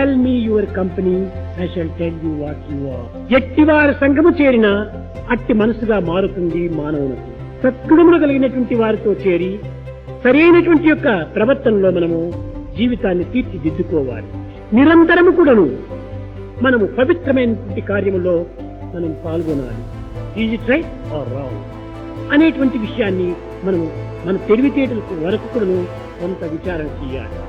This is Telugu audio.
Tell me your company, I shall tell you what you are. ఎట్టివారి సంఘము చేరిన అట్టి మనసుగా మారుతుంది మానవులకు. సద్గుణములు కలిగినటువంటి వారితో చేరి సరైనటువంటి యొక్క ప్రవర్తనలో మనము జీవితాన్ని తీర్చిదిద్దుకోవాలి. నిరంతరము కూడాను మనము పవిత్రమైనటువంటి కార్యములో మనం పాల్గొనాలి. Is it right are wrong అనేటువంటి విషయాన్ని మనము మన తెలివితేటలకు వరకు కూడాను కొంత విచారణ చేయాలి.